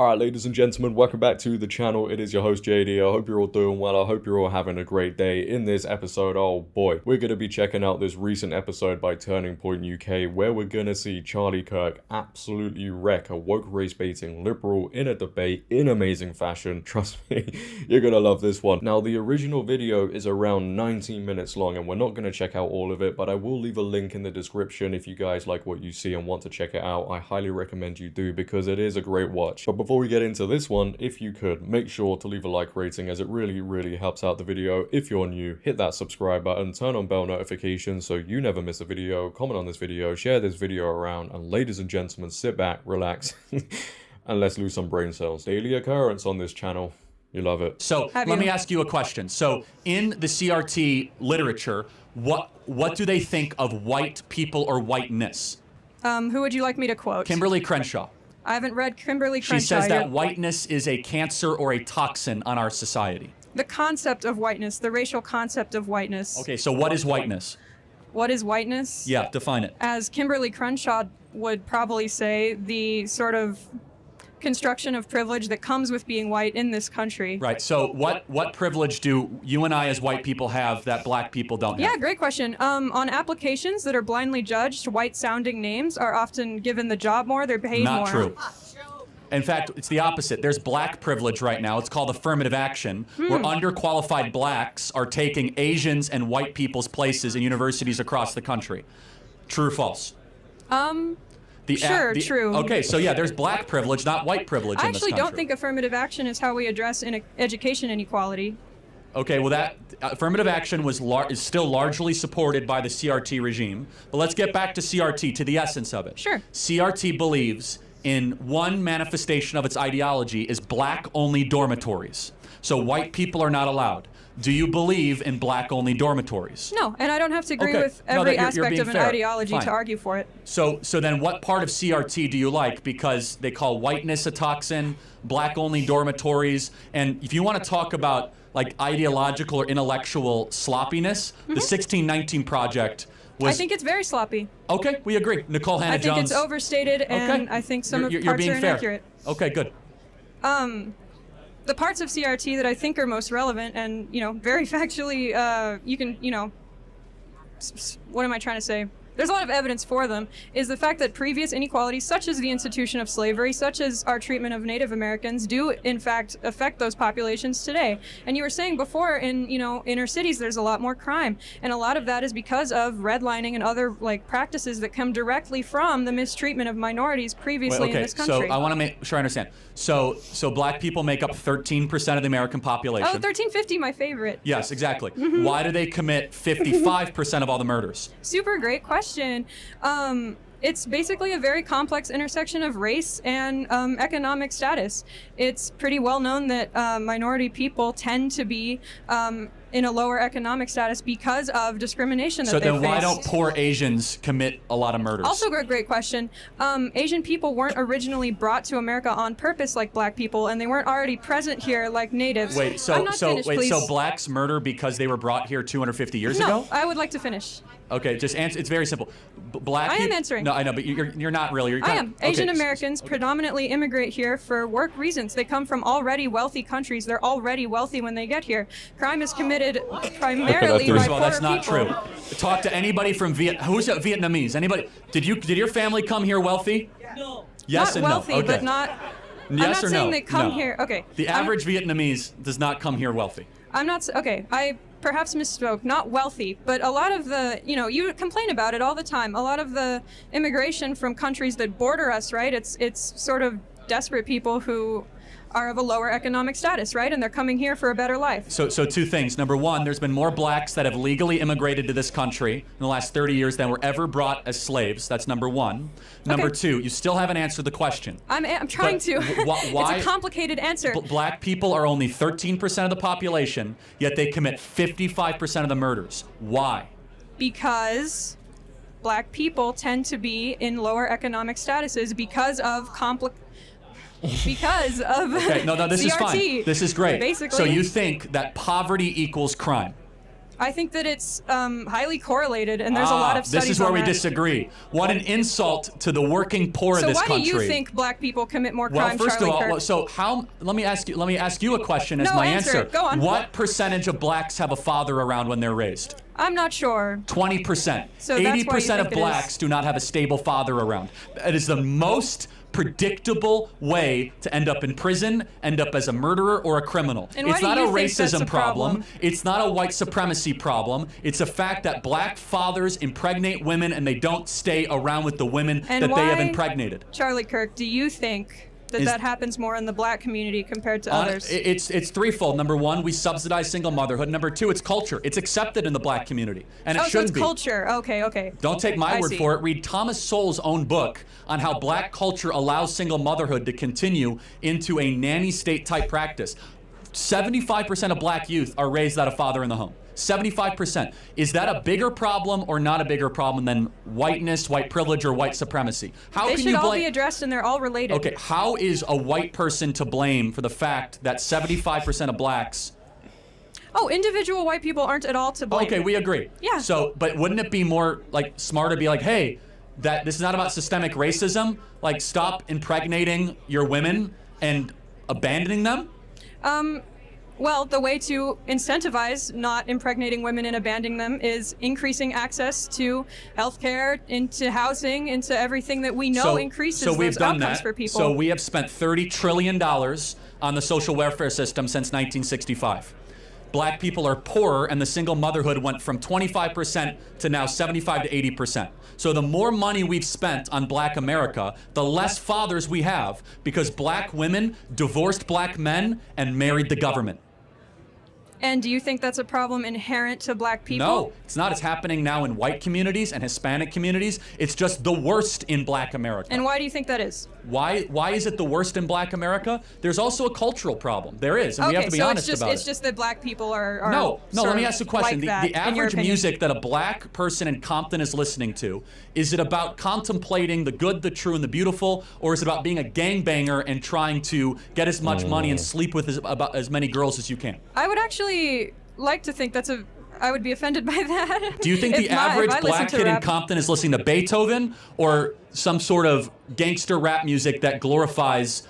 Alright, ladies and gentlemen, welcome back to the channel. It is your host JD. I hope you're all doing well. I hope you're all having a great day. In this episode, oh boy, we're going to be checking out this recent episode by Turning Point UK where we're going to see Charlie Kirk absolutely wreck a woke race baiting liberal in a debate in amazing fashion. Trust me, you're going to love this one. Now, the original video is around 19 minutes long and we're not going to check out all of it, but I will leave a link in the description if you guys like what you see and want to check it out. I highly recommend you do because it is a great watch. But before we get into this one, if you could, make sure to leave a like rating as it really helps out the video. If you're new, hit that subscribe button, turn on bell notifications so you never miss a video, comment on this video, share this video around, and ladies and gentlemen, sit back, relax, and let's lose some brain cells. Daily occurrence on this channel. You love it. So let me ask you a question. So in the CRT literature, what do they think of white people or whiteness? Who would you like me to quote? Kimberly Crenshaw. I haven't read Kimberly Crenshaw. She says that yet. whiteness is a cancer or a toxin on our society. The concept of whiteness, the racial concept of whiteness. Okay, so what is whiteness? What is whiteness? Yeah, define it. As Kimberly Crenshaw would probably say, the sort of construction of privilege that comes with being white in this country. Right, so what privilege do you and I as white people have that black people don't have? Yeah, great question. On applications that are blindly judged, white-sounding names are often given the job more, they're paid more. Not true. In fact, it's the opposite. There's black privilege right now. It's called affirmative action, where underqualified blacks are taking Asians and white people's places in universities across the country. True or false? True. Okay, so yeah, there's black privilege, not white privilege in this country. I actually don't think affirmative action is how we address education inequality. Okay, well that affirmative action is still largely supported by the CRT regime. But let's get back to CRT, to the essence of it. Sure. CRT believes in one manifestation of its ideology is black-only dormitories. So white people are not allowed. Do you believe in black-only dormitories? No, and I don't have to agree with every aspect of an ideology to argue for it. So then what part of CRT do you like? Because they call whiteness a toxin, black-only dormitories, and if you want to talk about like ideological or intellectual sloppiness, the 1619 Project was... I think it's very sloppy. Okay, we agree. Nicole Hannah-Jones. I think it's overstated, and I think some of the parts are inaccurate. Okay, good. The parts of CRT that I think are most relevant and, very factually, you can, what am I trying to say? There's a lot of evidence for them, is the fact that previous inequalities, such as the institution of slavery, such as our treatment of Native Americans, do in fact affect those populations today. And you were saying before, in inner cities, there's a lot more crime, and a lot of that is because of redlining and other practices that come directly from the mistreatment of minorities previously in this country. So I want to make sure I understand. So black people make up 13% of the American population. Oh, 1350, my favorite. Yes, exactly. Why do they commit 55% of all the murders? Super great question. It's basically a very complex intersection of race and economic status. It's pretty well known that minority people tend to be in a lower economic status because of discrimination that they face. So then why don't poor Asians commit a lot of murders? Also a great question. Asian people weren't originally brought to America on purpose like black people, and they weren't already present here like natives. So blacks murder because they were brought here 250 years ago? No, I would like to finish. Okay, just answer. It's very simple. I am answering. No, I know, but you're not really. I am. Asian Americans predominantly immigrate here for work reasons. They come from already wealthy countries. They're already wealthy when they get here. Crime is committed primarily by First of all, that's poorer not people. true. Talk to anybody from who's Vietnamese? Anybody? Did your family come here wealthy? No. Yes and no. Not wealthy, but not. Yes I'm not or saying no? they come No. here. Okay. The average Vietnamese does not come here wealthy. I'm not. Okay. I perhaps misspoke. Not wealthy, but a lot of the. You complain about it all the time. A lot of the immigration from countries that border us, right? It's sort of desperate people who are of a lower economic status, right? And they're coming here for a better life. So two things. Number one, there's been more blacks that have legally immigrated to this country in the last 30 years than were ever brought as slaves. That's number one. Number two, you still haven't answered the question. I'm trying to. Why? It's a complicated answer. Black people are only 13% of the population, yet they commit 55% of the murders. Why? Because black people tend to be in lower economic statuses because of Okay, no, this CRT, is fine. This is great. Basically. So you think that poverty equals crime? I think that it's highly correlated, and there's a lot of studies This is where on we that. disagree. What an insult to the working poor of So this why country. do you think black people commit more Well, crime, first Charlie of all, Kirk? so how? Let me ask you a question as No, my answer answer. it. Go on. What percentage of blacks have a father around when they're raised? I'm not sure. 20%. So that's why you 80% of think it blacks is. do not have a stable father around. It is the most predictable way to end up in prison, end up as a murderer or a criminal. And why It's do not you a think that's racism a problem? It's not a white supremacy problem. It's a fact that black fathers impregnate women and they don't stay around with the women And that they have why- impregnated. Charlie Kirk, do you think that Is- that happens more in the black community compared to others? It's threefold. Number one, we subsidize single motherhood. Number two, it's culture. It's accepted in the black community, and it so shouldn't it's be. culture. Okay. Don't take my I word see. for it. Read Thomas Sowell's own book on how black culture allows single motherhood to continue into a nanny state type practice. 75% of black youth are raised without a father in the home. 75%. Is that a bigger problem or not a bigger problem than whiteness, white privilege, or white supremacy? How They can should you all blame? be addressed, and they're all related. Okay, how is a white person to blame for the fact that 75% of blacks? Oh, individual white people aren't at all to blame. Okay, we agree. Yeah. So, but wouldn't it be more like smarter to be like, hey, that this is not about systemic racism. Like, stop impregnating your women and abandoning them. Well, the way to incentivize not impregnating women and abandoning them is increasing access to healthcare, into housing, into everything that we know increases so we've those done outcomes that. for people. So we have spent $30 trillion on the social welfare system since 1965. Black people are poorer, and the single motherhood went from 25% to now 75 to 80%. So the more money we've spent on black America, the less fathers we have, because black women divorced black men and married the government. And do you think that's a problem inherent to black people? No, it's not. It's happening now in white communities and Hispanic communities. It's just the worst in black America. And why do you think that is? Why is it the worst in black America? There's also a cultural problem. There is, and we have to be so honest about it's it. just that black people are No, sort let me of ask you a question. like that, The in your average opinion. music that a black person in Compton is listening to, is it about contemplating the good, the true, and the beautiful, or is it about being a gangbanger and trying to get as much money and sleep with about as many girls as you can? I would actually like to think I would be offended by that. Do you think the average black kid in Compton is listening to Beethoven or some sort of gangster rap music that glorifies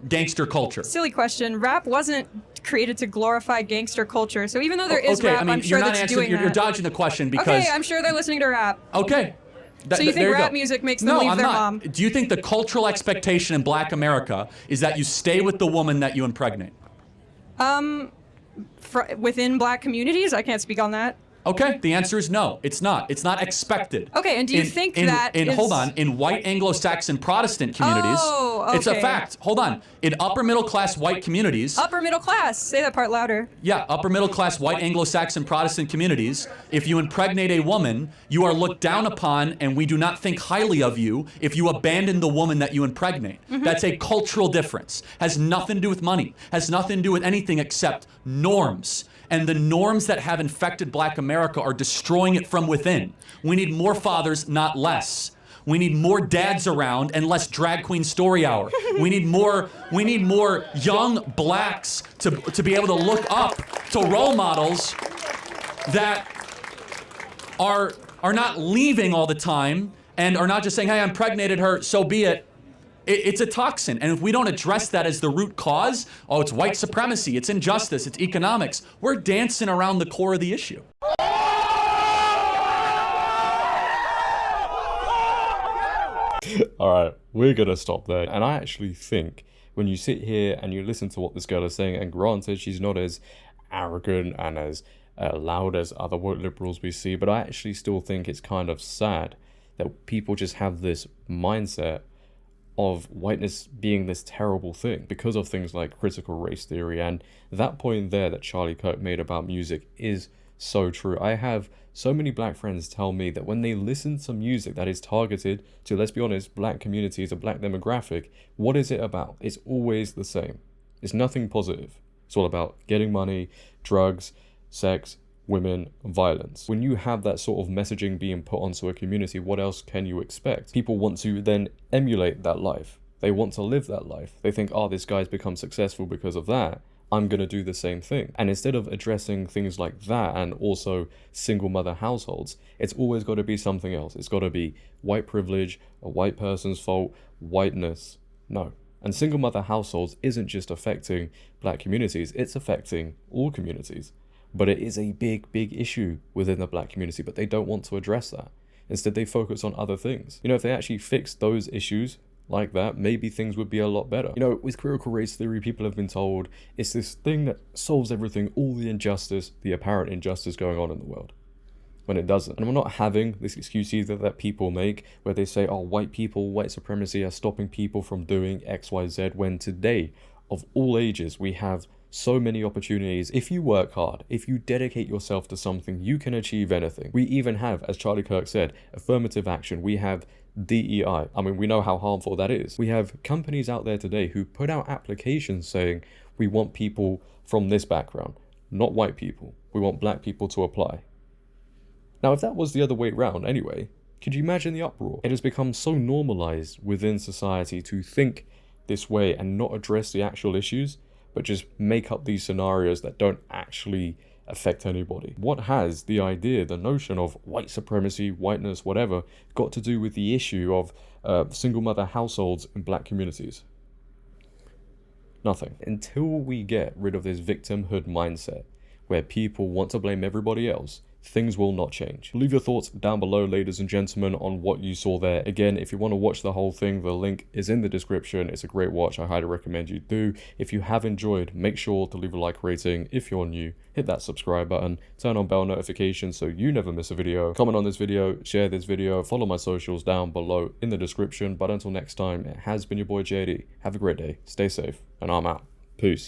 gangster culture? Silly question. Rap wasn't created to glorify gangster culture. So even though there is Okay, rap, I mean, I'm sure you're not that's answering. doing You're that. dodging the question because. Okay, I'm sure they're listening to rap. Okay. So you think there rap go. music makes them No, leave I'm their not. mom? Do you think the cultural expectation in black America is that you stay with the woman that you impregnate? Within black communities? I can't speak on that. Okay, the answer is no. It's not. It's not expected. Okay, and do you think that is... Hold on. In white Anglo-Saxon Protestant communities, Oh, it's a okay. fact. Hold on. In upper middle class white communities, Upper middle class. Say that part louder. yeah, upper middle class white Anglo-Saxon Protestant communities, if you impregnate a woman, you are looked down upon and we do not think highly of you if you abandon the woman that you impregnate. That's a cultural difference. Has nothing to do with money. Has nothing to do with anything except norms. And the norms that have infected black America are destroying it from within. We need more fathers, not less. We need more dads around and less drag queen story hour. We need more young blacks to be able to look up to role models that are not leaving all the time and are not just saying, hey, I impregnated her, so be it. It's a toxin, and if we don't address that as the root cause, oh, it's white supremacy, it's injustice, it's economics, we're dancing around the core of the issue. All right, we're gonna stop there. And I actually think when you sit here and you listen to what this girl is saying, and granted, she's not as arrogant and as loud as other woke liberals we see, but I actually still think it's kind of sad that people just have this mindset of whiteness being this terrible thing because of things like critical race theory. And that point there that Charlie Kirk made about music is so true. I have so many black friends tell me that when they listen to music that is targeted to, let's be honest, black communities, a black demographic, what is it about? It's always the same. It's nothing positive. It's all about getting money, drugs, sex, women, violence. When you have that sort of messaging being put onto a community, what else can you expect? People want to then emulate that life. They want to live that life. They think, oh, this guy's become successful because of that. I'm going to do the same thing. And instead of addressing things like that and also single mother households, it's always got to be something else. It's got to be white privilege, a white person's fault, whiteness. No. And single mother households isn't just affecting black communities, it's affecting all communities. But it is a big, big issue within the black community, but they don't want to address that. Instead, they focus on other things. You know, if they actually fixed those issues like that, maybe things would be a lot better. You know, with critical race theory, people have been told it's this thing that solves everything, all the injustice, the apparent injustice going on in the world, when it doesn't. And we're not having this excuse either that people make where they say, oh, white people, white supremacy are stopping people from doing X, Y, Z, when today, of all ages, we have so many opportunities. If you work hard, if you dedicate yourself to something, you can achieve anything. We even have, as Charlie Kirk said, affirmative action. We have DEI. I mean, we know how harmful that is. We have companies out there today who put out applications saying, we want people from this background, not white people. We want black people to apply. Now, if that was the other way around anyway, could you imagine the uproar? It has become so normalized within society to think this way and not address the actual issues, but just make up these scenarios that don't actually affect anybody. What has the idea, the notion of white supremacy, whiteness, whatever, got to do with the issue of single mother households in black communities? Nothing. Until we get rid of this victimhood mindset, where people want to blame everybody else, things will not change. Leave your thoughts down below, ladies and gentlemen, on what you saw there. Again, if you want to watch the whole thing, the link is in the description. It's a great watch. I highly recommend you do. If you have enjoyed, make sure to leave a like rating. If you're new, hit that subscribe button, turn on bell notifications so you never miss a video. Comment on this video, share this video, follow my socials down below in the description. But until next time, it has been your boy JD. Have a great day, stay safe, and I'm out. Peace.